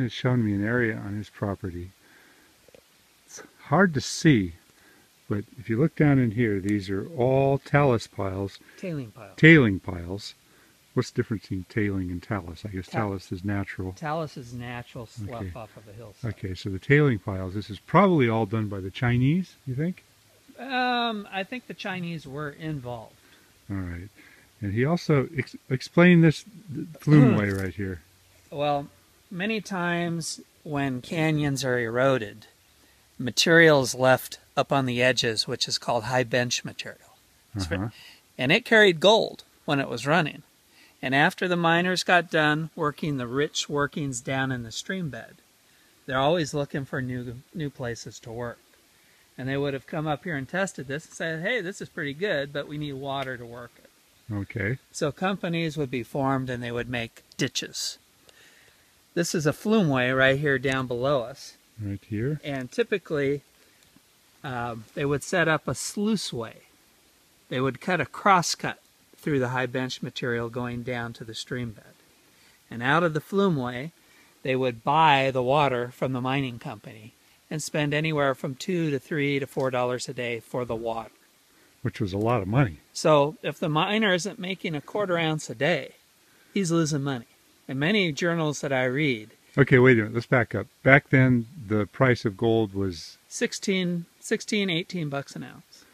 has shown me an area on his property. It's hard to see, but if you look down in here, these are all talus piles. Tailing piles. Tailing piles. What's the difference between tailing and talus? I guess talus is natural. Talus is natural slough Okay. off of a hillside. Okay, so the tailing piles, this is probably all done by the Chinese, you think? I think the Chinese were involved. All right. And he also explained this flume way right here. Well, many times when canyons are eroded, material is left up on the edges, which is called high bench material. And it carried gold when it was running. And after the miners got done working the rich workings down in the stream bed, they're always looking for new places to work. And they would have come up here and tested this and said, hey, this is pretty good, but we need water to work it. Okay. So companies would be formed and they would make ditches. This is a flume way right here down below us. Right here. And typically, they would set up a sluice way. They would cut a crosscut through the high bench material going down to the stream bed. And out of the flume way, they would buy the water from the mining company and spend anywhere from $2 to $3 to $4 a day for the water. Which was a lot of money. So if the miner isn't making a quarter ounce a day, he's losing money. And many journals that I read. Okay, wait a minute. Let's back up. Back then, the price of gold was 18 bucks an ounce.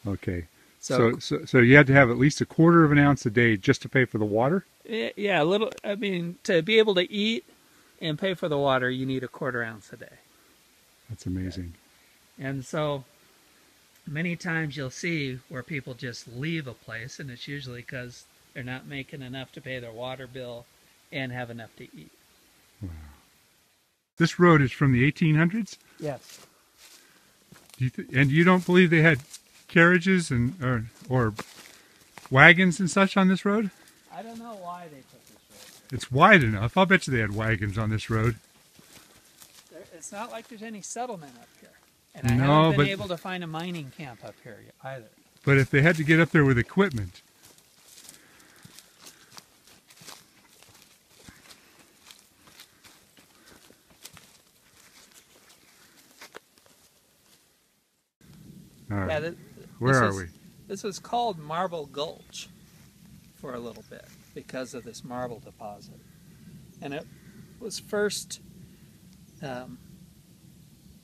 Okay. So you had to have at least a quarter of an ounce a day just to pay for the water? Yeah, a little. I mean, to be able to eat and pay for the water, you need a quarter ounce a day. That's amazing. And so many times you'll see where people just leave a place, and it's usually because they're not making enough to pay their water bill and have enough to eat. Wow. This road is from the 1800s? Yes. And you don't believe they had carriages and or wagons and such on this road? I don't know why they took this road. It's wide enough. I'll bet you they had wagons on this road. It's not like there's any settlement up here. And I haven't been able to find a mining camp up here either. But if they had to get up there with equipment. All right. Yeah, Where are we? This was called Marble Gulch for a little bit because of this marble deposit. And it was first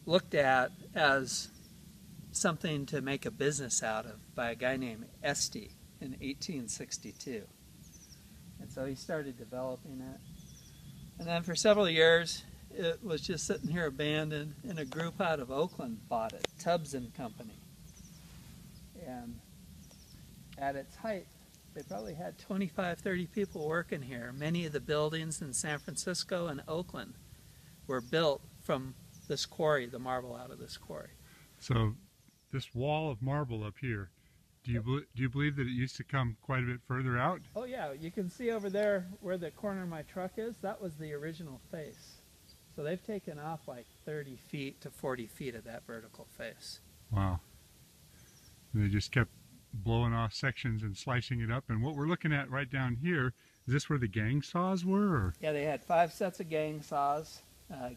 looked at as something to make a business out of by a guy named Esty in 1862. And so he started developing it. And then for several years, it was just sitting here abandoned, and a group out of Oakland bought it, Tubbs and Company. And at its height, they probably had 25, 30 people working here. Many of the buildings in San Francisco and Oakland were built from this quarry, the marble out of this quarry. So this wall of marble up here, do you believe that it used to come quite a bit further out? Oh yeah, you can see over there where the corner of my truck is, that was the original face. So they've taken off like 30 feet to 40 feet of that vertical face. Wow. And they just kept blowing off sections and slicing it up. And what we're looking at right down here, is this where the gang saws were? Or? Yeah, they had 5 sets of gang saws.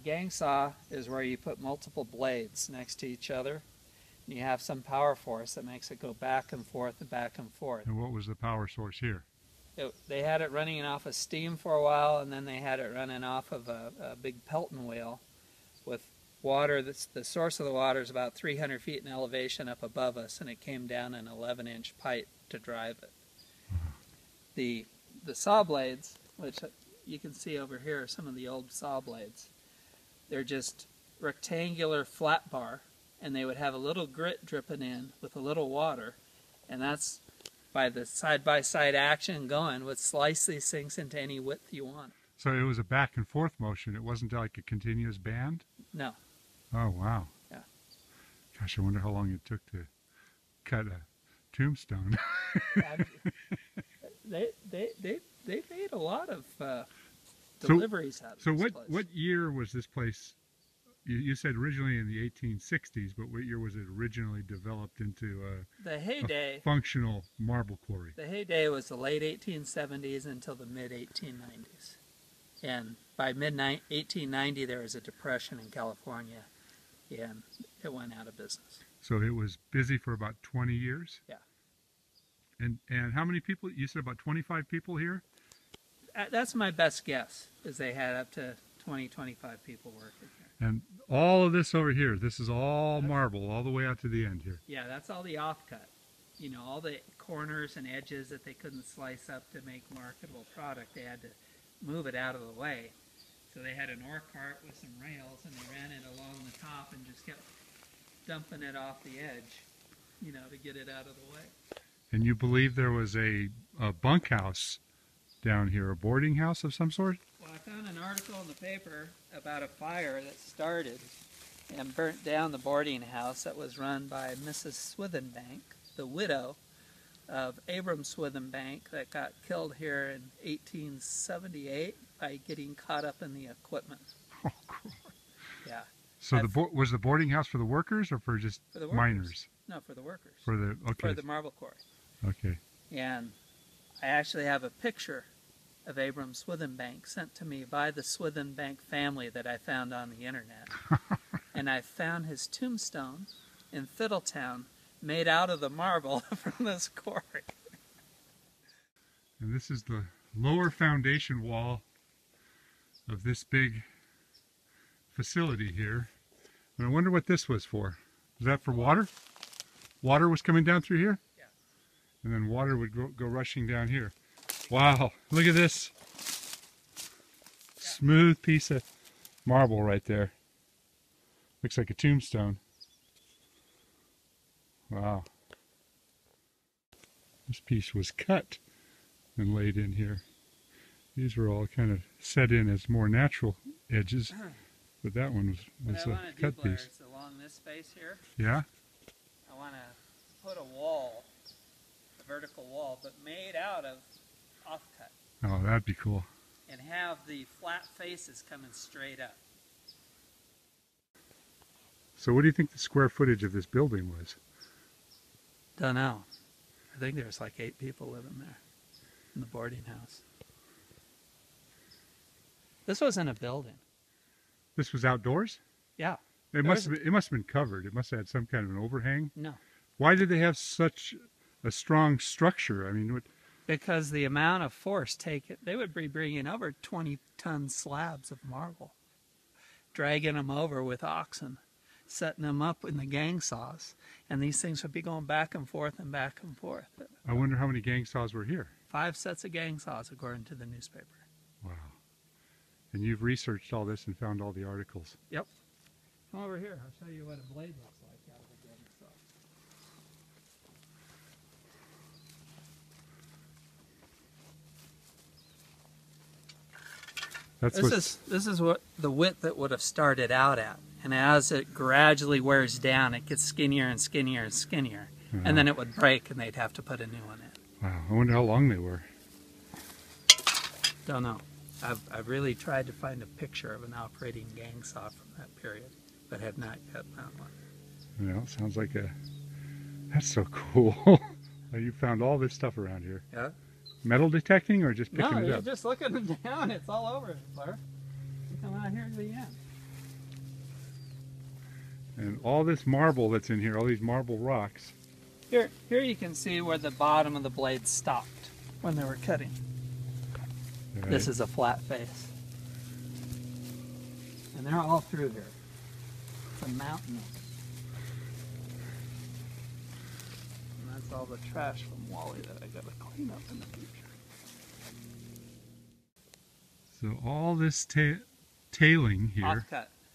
Gang saw is where you put multiple blades next to each other. And you have some power force that makes it go back and forth and back and forth. And what was the power source here? They had it running off of steam for a while, and then they had it running off of a big Pelton wheel with water. The source of the water is about 300 feet in elevation up above us, and it came down an 11-inch pipe to drive it. The saw blades, which you can see over here, are some of the old saw blades. They're just rectangular flat bar, and they would have a little grit dripping in with a little water, and that's by the side-by-side action going would slice these things into any width you want. So it was a back and forth motion. It wasn't like a continuous band? No. Oh, wow. Yeah. Gosh, I wonder how long it took to cut a tombstone. They made a lot of deliveries out of this place. So what year was this place? You said originally in the 1860s, but what year was it originally developed into the heyday, a functional marble quarry? The heyday was the late 1870s until the mid 1890s. And by mid-1890, there was a depression in California, and it went out of business. So it was busy for about 20 years? Yeah. And how many people? You said about 25 people here? That's my best guess, is they had up to 20, 25 people working here. And all of this over here, this is all marble, all the way out to the end here. Yeah, that's all the offcut. You know, all the corners and edges that they couldn't slice up to make marketable product, they had to move it out of the way. So they had an ore cart with some rails, and they ran it along the top and just kept dumping it off the edge, you know, to get it out of the way. And you believe there was a bunkhouse down here, a boarding house of some sort? Well, I found an article in the paper about a fire that started and burnt down the boarding house that was run by Mrs. Swithenbank, the widow of Abram Swithenbank, that got killed here in 1878 by getting caught up in the equipment. Oh, cool. Yeah. So was the boarding house for the workers or for just For the workers. miners? No, for the workers. For the For the marble quarry. Okay. And I actually have a picture of Abram Swithenbank sent to me by the Swithenbank family that I found on the internet. And I found his tombstone in Fiddletown made out of the marble from this quarry. And this is the lower foundation wall of this big facility here. And I wonder what this was for. Was that for water? Water was coming down through here? Yeah. And then water would go rushing down here. Wow, look at this. Smooth piece of marble right there. Looks like a tombstone. Wow. This piece was cut and laid in here. These were all kind of set in as more natural edges, but that one was a cut piece. Is along this space here, Yeah? I want to put a wall, a vertical wall, but made out of offcut, Oh, that'd be cool. and have the flat faces coming straight up. So what do you think the square footage of this building was? Don't know. I think there's like 8 people living there in the boarding house. This wasn't a building. This was outdoors? Yeah. It must have been covered. It must have had some kind of an overhang. No. Why did they have such a strong structure? I mean, what, Because the amount of force taken, they would be bringing over 20-ton slabs of marble, dragging them over with oxen, setting them up in the gang saws, and these things would be going back and forth and back and forth. I wonder how many gang saws were here. 5 sets of gang saws, according to the newspaper. Wow. And you've researched all this and found all the articles. Yep. Come over here. I'll show you what a blade looks like out of a gang saw. This is what the width that would have started out at, and as it gradually wears down, it gets skinnier and skinnier and skinnier, and then it would break, and they'd have to put a new one in. Wow, I wonder how long they were. Don't know. I've really tried to find a picture of an operating gang saw from that period, but have not yet found one. You know, sounds like that's so cool. You found all this stuff around here. Yeah. Metal detecting or just picking No, it you're up? just looking down. It's all over, Claire. You come out here to the end. And all this marble that's in here, all these marble rocks. Here you can see where the bottom of the blade stopped when they were cutting. Right. This is a flat face. And they're all through here. It's a mountain. And that's all the trash from Wally that I gotta clean up in the future. So all this tailing here,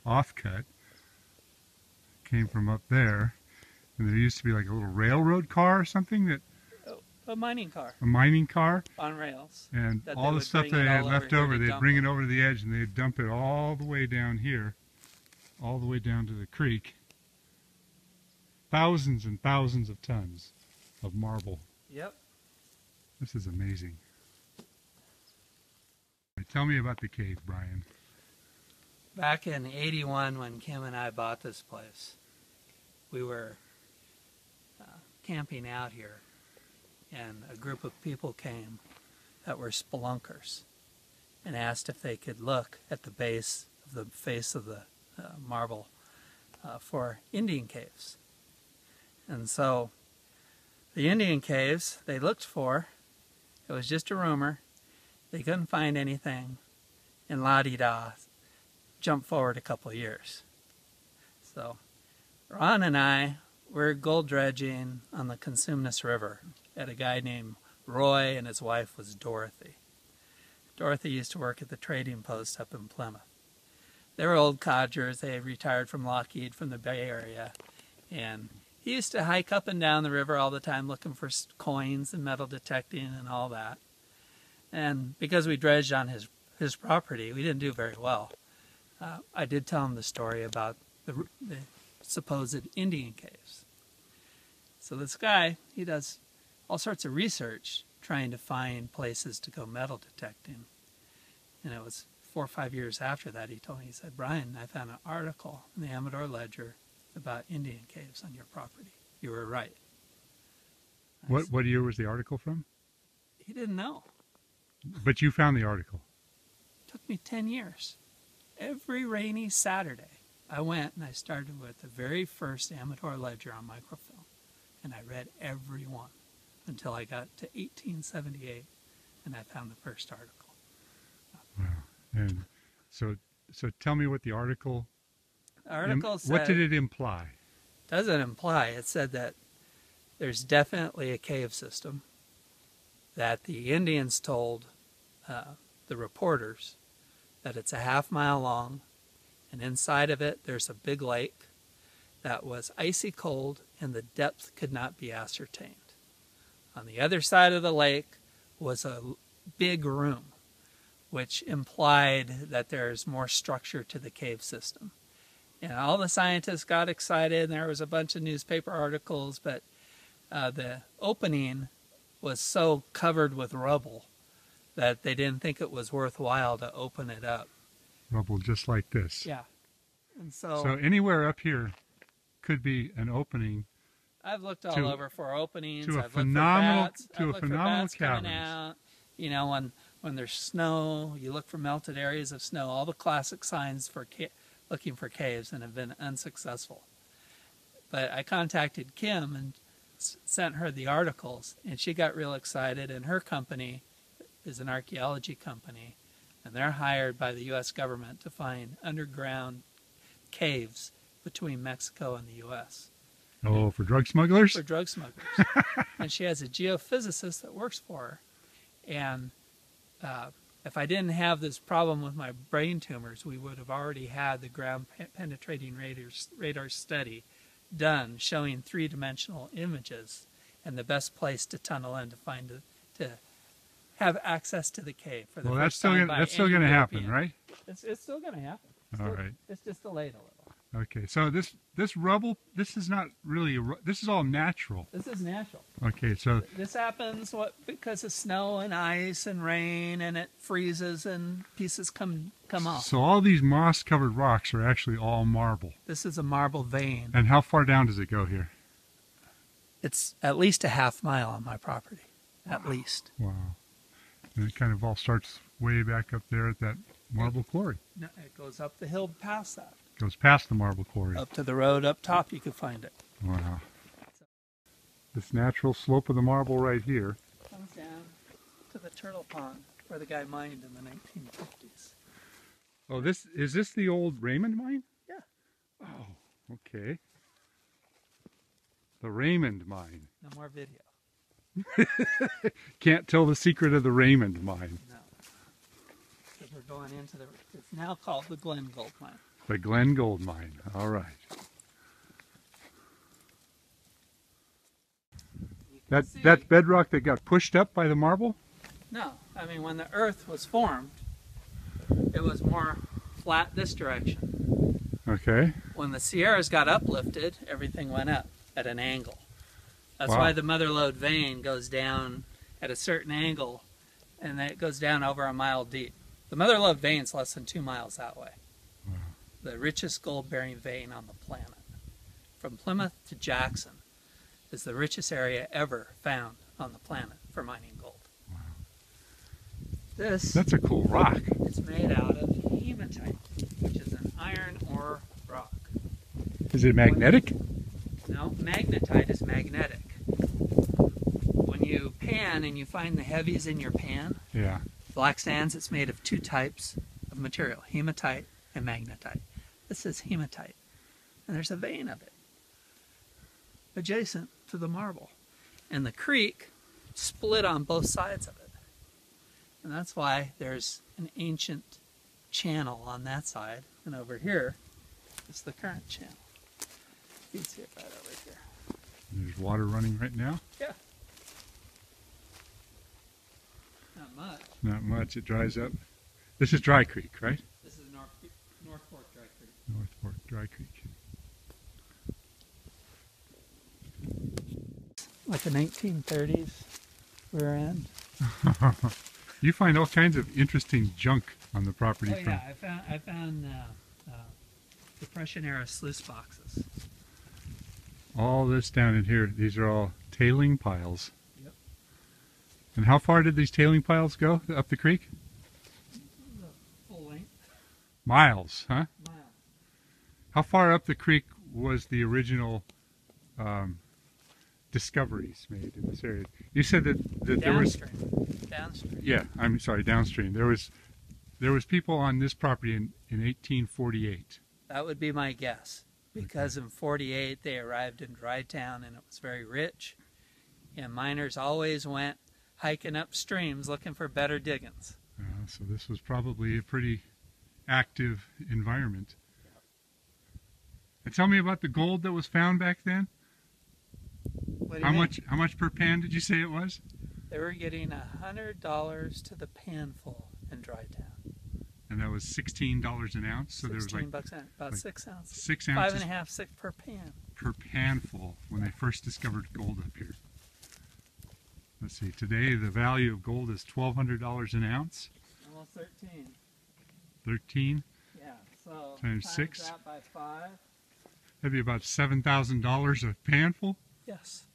Offcut. came from up there. And there used to be like a little railroad car or something, that A mining car a mining car. on rails. And That all they the would stuff bring they it had all left over over, here to they'd dump bring it. it over to the edge and they'd dump it all the way down here, all the way down to the creek. Thousands and thousands of tons of marble. Yep. This is amazing. Tell me about the cave, Brian. Back in '81, when Kim and I bought this place, we were camping out here, and a group of people came that were spelunkers. and asked if they could look at the base of the face of the marble for Indian caves. And so the Indian caves they looked for, it was just a rumor. They couldn't find anything, and la-di-da, jump forward a couple years. So Ron and I were gold dredging on the Consumnes River at a guy named Roy, and his wife was Dorothy. Dorothy used to work at the trading post up in Plymouth. They were old codgers. They had retired from Lockheed from the Bay Area, and he used to hike up and down the river all the time looking for coins and metal detecting and all that. And because we dredged on his property, we didn't do very well. I did tell him the story about the supposed Indian caves. So this guy, he does all sorts of research trying to find places to go metal detecting. And it was 4 or 5 years after that he told me, he said, "Brian, I found an article in the Amador Ledger about Indian caves on your property. You were right." What year was the article from? He didn't know. But you found the article. It took me 10 years. Every rainy Saturday, I went and I started with the very first Amador Ledger on microfilm. And I read every one until I got to 1878, and I found the first article. Wow. And so tell me what the article... The article said... What did it imply? Doesn't imply. It said that there's definitely a cave system, that the Indians told the reporters that it's a half-mile long, and inside of it there's a big lake that was icy cold and the depth could not be ascertained. On the other side of the lake was a big room, which implied that there's more structure to the cave system. And all the scientists got excited, and there was a bunch of newspaper articles, but the opening was so covered with rubble that they didn't think it was worthwhile to open it up. Rubble just like this. Yeah. And so anywhere up here could be an opening. I've looked all over for openings. To a I've phenomenal, looked for bats. phenomenal Coming cavern. out. You know, when there's snow, you look for melted areas of snow. All the classic signs for looking for caves, and have been unsuccessful. But I contacted Kim and sent her the articles, and she got real excited. And her company is an archaeology company, and they're hired by the U.S. government to find underground caves between Mexico and the U.S. Oh, for drug smugglers? For drug smugglers. And she has a geophysicist that works for her. And if I didn't have this problem with my brain tumors, we would have already had the ground-penetrating radar study done showing three-dimensional images and the best place to tunnel in to have access to the cave for the first time. That's still going to happen, right? It's still going to happen. All right. It's just delayed a little. Okay, so this rubble, this is not really this is all natural. This is natural. Okay, so This happens because of snow and ice and rain, and it freezes and pieces come off. so all these moss-covered rocks are actually all marble. This is a marble vein. And how far down does it go here? It's at least a half mile on my property, at least. Wow. And it kind of all starts way back up there at that marble quarry. No, it goes up the hill past that. Goes past the marble quarry. Up to the road up top, you could find it. Wow. This natural slope of the marble right here. Comes down to the turtle pond where the guy mined in the 1950s. Oh, is this the old Raymond mine? Yeah. Oh, okay. The Raymond mine. No more video. Can't tell the secret of the Raymond mine. No. Because we're going into it's now called the Glen Gold Mine. The Glen Gold Mine. All right. That bedrock that got pushed up by the marble? No. I mean, when the earth was formed, it was more flat this direction. Okay. When the Sierras got uplifted, everything went up at an angle. That's Wow. why the Mother Lode vein goes down at a certain angle, and then it goes down over a mile deep. The Mother Lode vein's less than 2 miles that way. Wow. The richest gold-bearing vein on the planet. From Plymouth to Jackson is the richest area ever found on the planet for mining gold. This That's a cool rock. is made out of hematite, which is an iron ore rock. Is it magnetic? No, magnetite is magnetic. When you pan and you find the heavies in your pan, Yeah. black sands, it's made of two types of material, hematite and magnetite. This is hematite, and there's a vein of it adjacent to the marble. And the creek split on both sides of it. And that's why there's an ancient channel on that side, and over here is the current channel. You can see it right over here. There's water running right now. Yeah. Not much. Not much. It dries up. This is Dry Creek, right? This is North Fork Dry Creek. North Fork Dry Creek. Like the 1930s we were in. You find all kinds of interesting junk on the property. Oh yeah, I found Depression era sluice boxes. All this down in here, these are all tailing piles. Yep. And how far did these tailing piles go up the creek? The full length. Miles, huh? Mile. How far up the creek was the original discoveries made in this area? You said that there was, Downstream. yeah, I'm sorry, downstream. There was people on this property in 1848. That would be my guess. Because in 48 they arrived in Dry Town and it was very rich. And miners always went hiking up streams looking for better diggings. So this was probably a pretty active environment. And tell me about the gold that was found back then. What do you How think? much per pan did you say it was? They were getting $100 to the panful in Dry Town. And that was $16 an ounce. So there was 16 like bucks an about like 6 ounces. 6 ounces 5.5, 6 per pan. per panful when they first discovered gold up here. Let's see, today the value of gold is $1,200 an ounce. Almost 13. 13, Yeah, so Times 6. that by 5. that'd be about $7,000 a panful. Yes.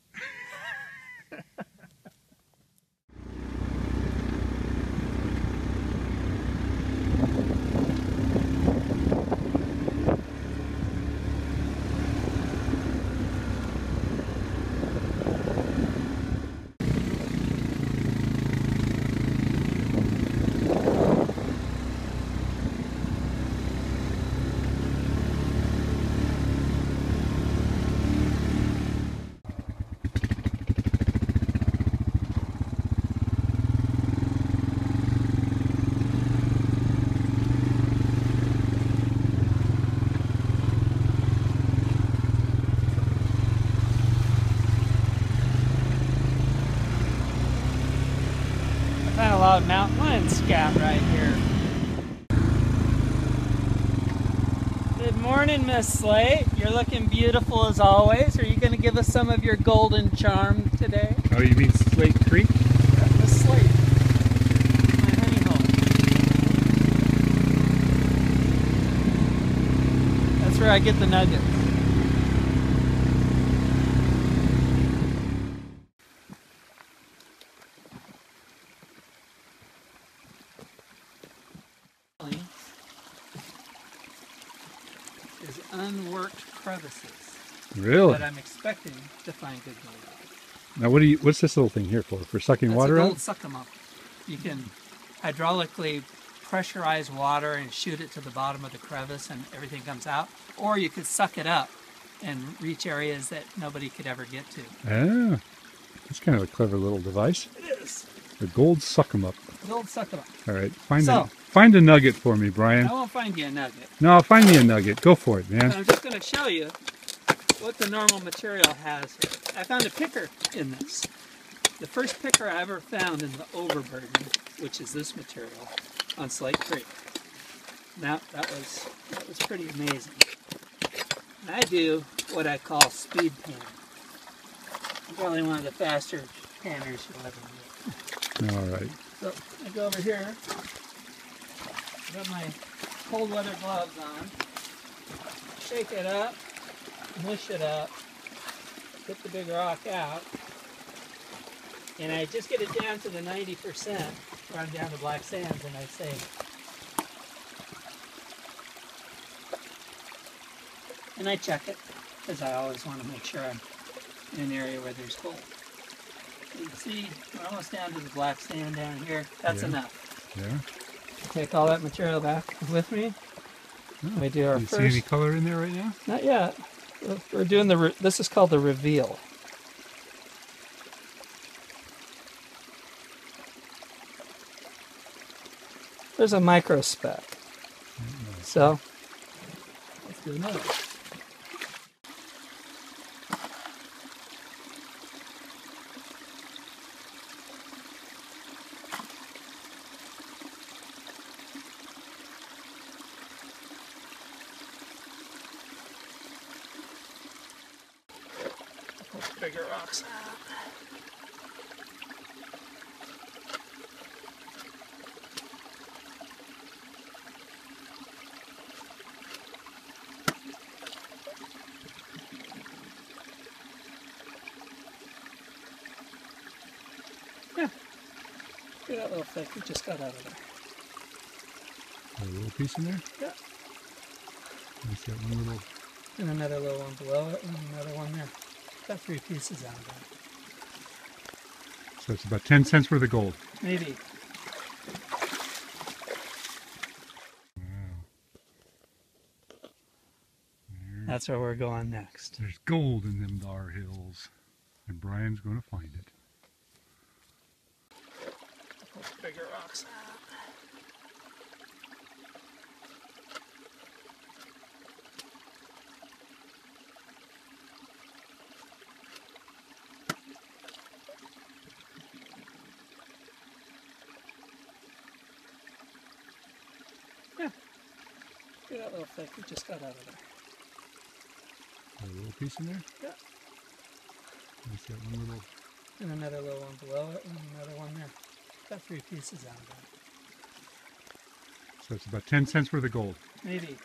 Found a lot of mountain lion scat right here. Good morning, Miss Slate. You're looking beautiful as always. Are you going to give us some of your golden charm today? Oh, you mean Slate Creek? Miss Slate, my honey hole. That's where I get the nuggets. Is unworked crevices, Really? but I'm expecting to find good gold. Now, what's this little thing here for? For sucking That's water a out? gold suck 'em up. You can hydraulically pressurize water and shoot it to the bottom of the crevice and everything comes out. Or you could suck it up and reach areas that nobody could ever get to. Ah, that's kind of a clever little device. It is. The gold suck 'em up. Gold suck 'em up. All right, So- find a nugget for me, Brian. I won't find you a nugget. No, find me a nugget. Go for it, man. I'm just going to show you what the normal material has here. I found a picker in this. The first picker I ever found in the overburden, which is this material, on Slate Creek. Now that was pretty amazing. And I do what I call speed pan. I'm probably one of the faster panners you'll ever meet. All right. So I go over here, got my cold weather gloves on, shake it up, mush it up, get the big rock out, and I just get it down to the 90%. run down to Black Sands and I say, and I check it because I always want to make sure I'm in an area where there's gold. You can see we're almost down to the black sand down here. That's enough. Yeah. Take all that material back with me. Oh, We do our do you first. see any color in there right now? Not yet. We're doing this is called the reveal. There's a micro speck. So let's do another. Bigger rocks out. Yeah. See that little flick we just got out of there. A little piece in there? Yeah. There's that one little. And another little one below it, and another one there. Got 3 pieces out of that. So it's about 10 cents worth of gold. Maybe. Wow. That's where we're going next. There's gold in them Dar hills. And Brian's going to find it. Bigger rocks out. Yeah. See that little flick we just got out of there. A little piece in there? Yeah. There's that one little. And another little one below it, and another one there. Got 3 pieces out of that. So it's about 10 cents worth of gold. Maybe.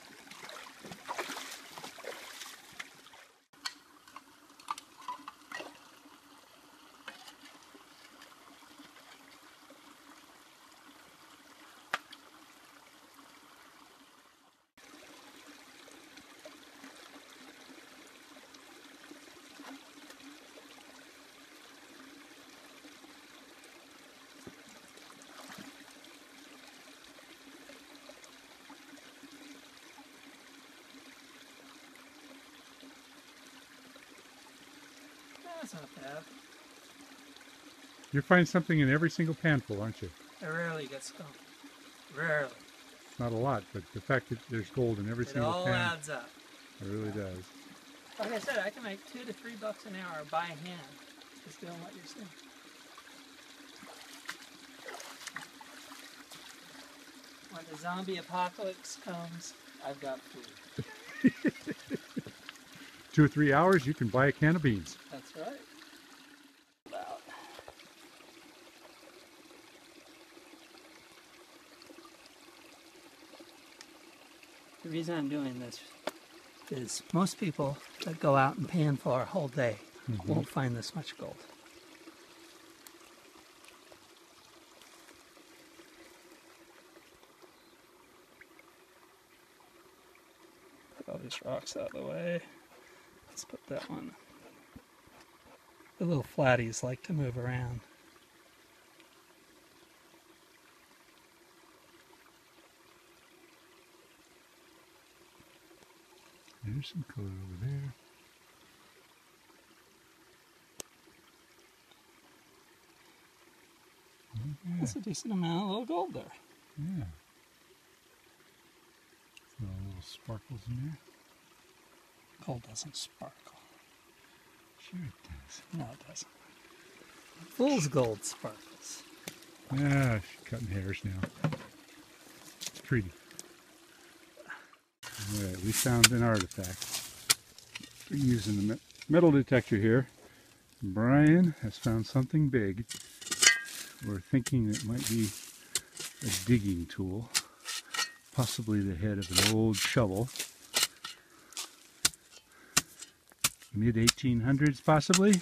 That's not bad. You find something in every single panful, aren't you? I rarely get skunked. Rarely. Not a lot, but the fact that there's gold in every It single all pan, adds up. it really does. Like I said, I can make $2 to $3 an hour by hand, just doing what you're seeing. When the zombie apocalypse comes, I've got food. 2 or 3 hours, you can buy a can of beans. That's right. About. The reason I'm doing this is most people that go out and pan for a whole day won't find this much gold. Put all these rocks out of the way. Let's put that one. The little flatties like to move around. There's some color over there. Yeah. That's a decent amount of little gold there. Yeah. So little sparkles in there. Gold doesn't sparkle. Sure it does. No, it doesn't. Fool's gold sparkles. Yeah, she's cutting hairs now. It's pretty. Alright, we found an artifact. We're using the metal detector here. Brian has found something big. We're thinking it might be a digging tool. Possibly the head of an old shovel. Mid-1800s possibly.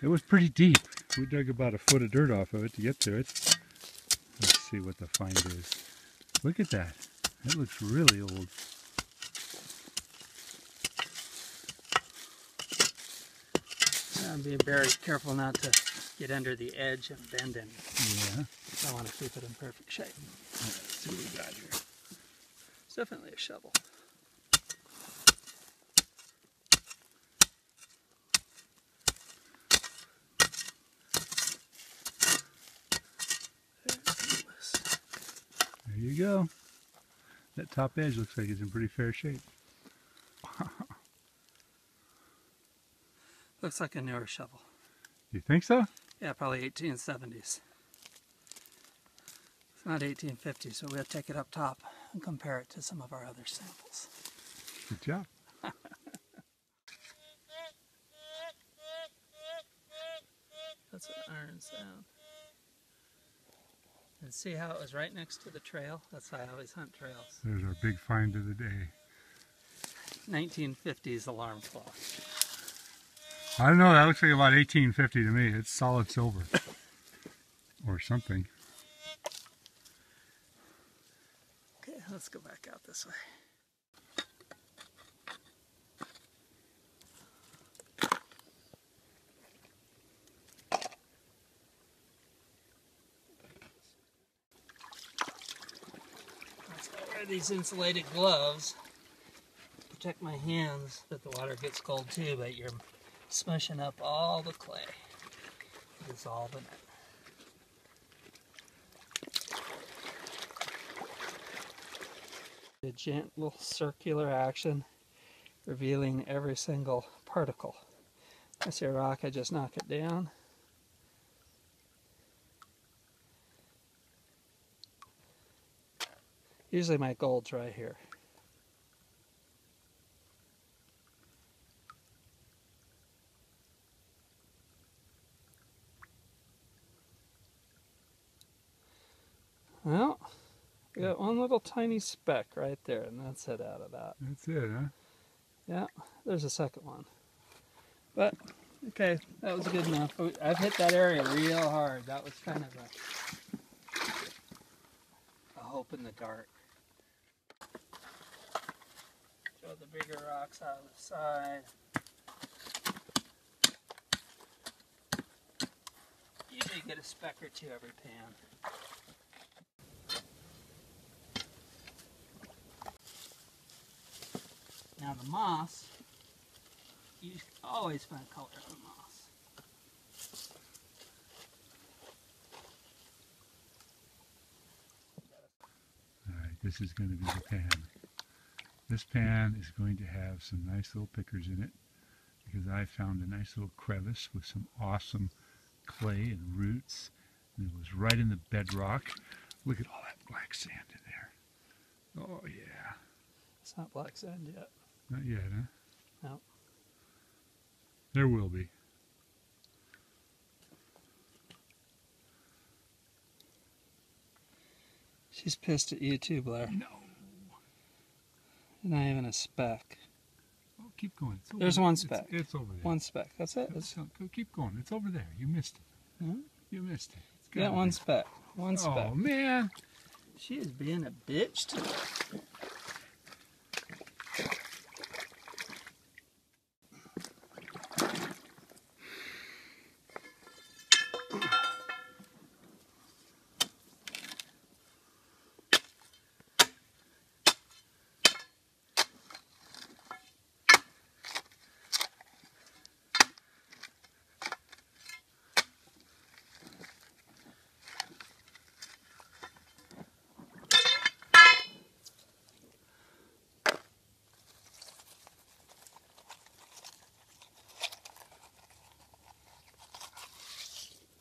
It was pretty deep. We dug about a foot of dirt off of it to get to it. see what the find is. Look at that. It looks really old. I'm being very careful not to get under the edge and bend it. Yeah. I want to keep it in perfect shape. Let's see what we got here. It's definitely a shovel. There you go. That top edge looks like it's in pretty fair shape. Looks like a newer shovel. You think so? Yeah, probably 1870s. It's not 1850s, so we'll take it up top and compare it to some of our other samples. Good job. That's an iron sound. And see how it was right next to the trail? That's how I always hunt trails. There's our big find of the day. 1950s alarm clock. I don't know, that looks like about 1850 to me. It's solid silver. Or something. Okay, let's go back out this way. That's why I wear these insulated gloves to protect my hands, but the water gets cold too, but you're smushing up all the clay, dissolving it. A gentle circular action, revealing every single particle. I see a rock, I just knock it down. Usually my gold's right here. Well, we got one little tiny speck right there, and that's it out of that. That's it, huh? Yeah, there's a second one. But, okay, that was good enough. I've hit that area real hard. That was kind of a hope in the dark. Throw the bigger rocks out of the side. Usually get a speck or two every pan. Now the moss, you always find color in the moss. Alright, this is going to be the pan. This pan is going to have some nice little pickers in it because I found a nice little crevice with some awesome clay and roots, and it was right in the bedrock. Look at all that black sand in there. Oh yeah. It's not black sand yet. Not yet, huh? No. There will be. She's pissed at you too, Blair. No. Not even a speck. Oh, keep going. It's over There's there. one speck. It's over there. One speck. That's it. Go, keep going. It's over there. You missed it. Hmm? You missed it. It's Got gotta one be. speck. One speck. Oh man. She is being a bitch today.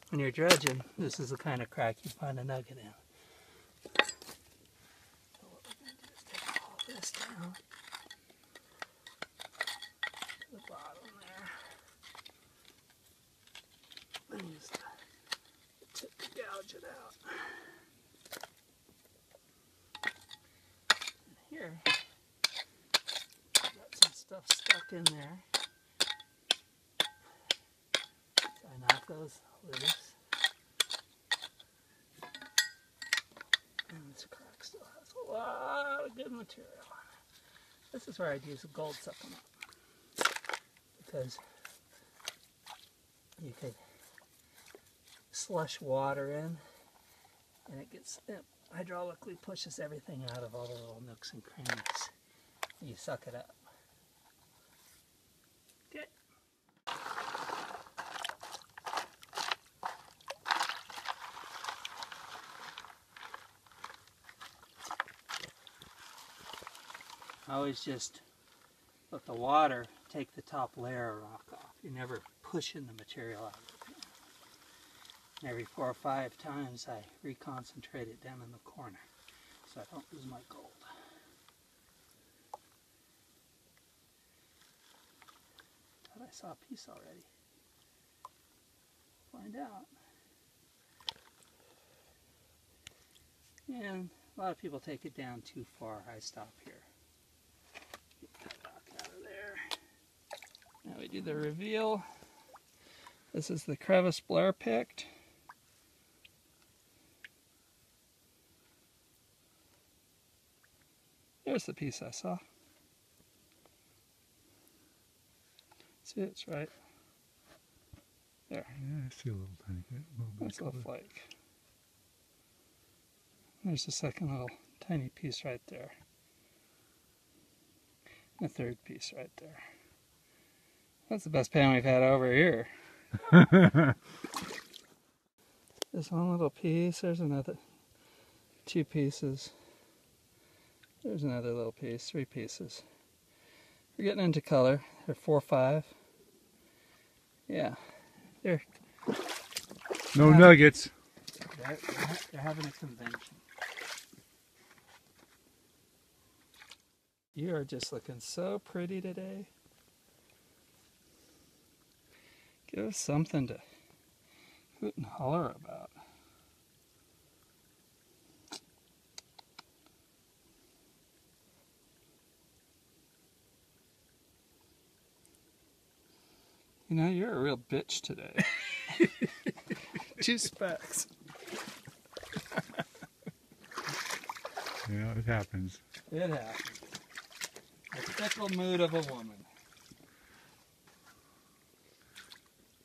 When you're dredging, this is the kind of crack you find a nugget in. So what we're going to do is take all this down to the bottom there. And use the tip to gouge it out. And here, got some stuff stuck in there. So I knock those loose. lot of good material. This is where I'd use a gold supplement, because you could slush water in and it hydraulically pushes everything out of all the little nooks and crannies. You suck it up. Okay. I always just let the water take the top layer of rock off. You're never pushing the material out of the pan. And every 4 or 5 times I reconcentrate it down in the corner so I don't lose my gold. Thought I saw a piece already. Find out. And a lot of people take it down too far. I stop here. Get that rock out of there. Now we do the reveal. This is the crevice Blair picked. There's the piece I saw. See, it's right there. Yeah, I see a little tiny bit. That's a little flake. There's the second little tiny piece right there. And the third piece right there. That's the best pan we've had over here. There's one little piece. There's another 2 pieces. There's another little piece. 3 pieces. We're getting into color. They're 4 or 5. Yeah. They're No nuggets. they're having a convention. You are just looking so pretty today. Give us something to hoot and holler about. You know, you're a real bitch today. 2 specks. Yeah, it happens. It happens. The fickle mood of a woman.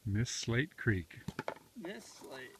Miss Slate Creek. Miss Slate.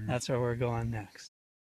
That's where we're going next.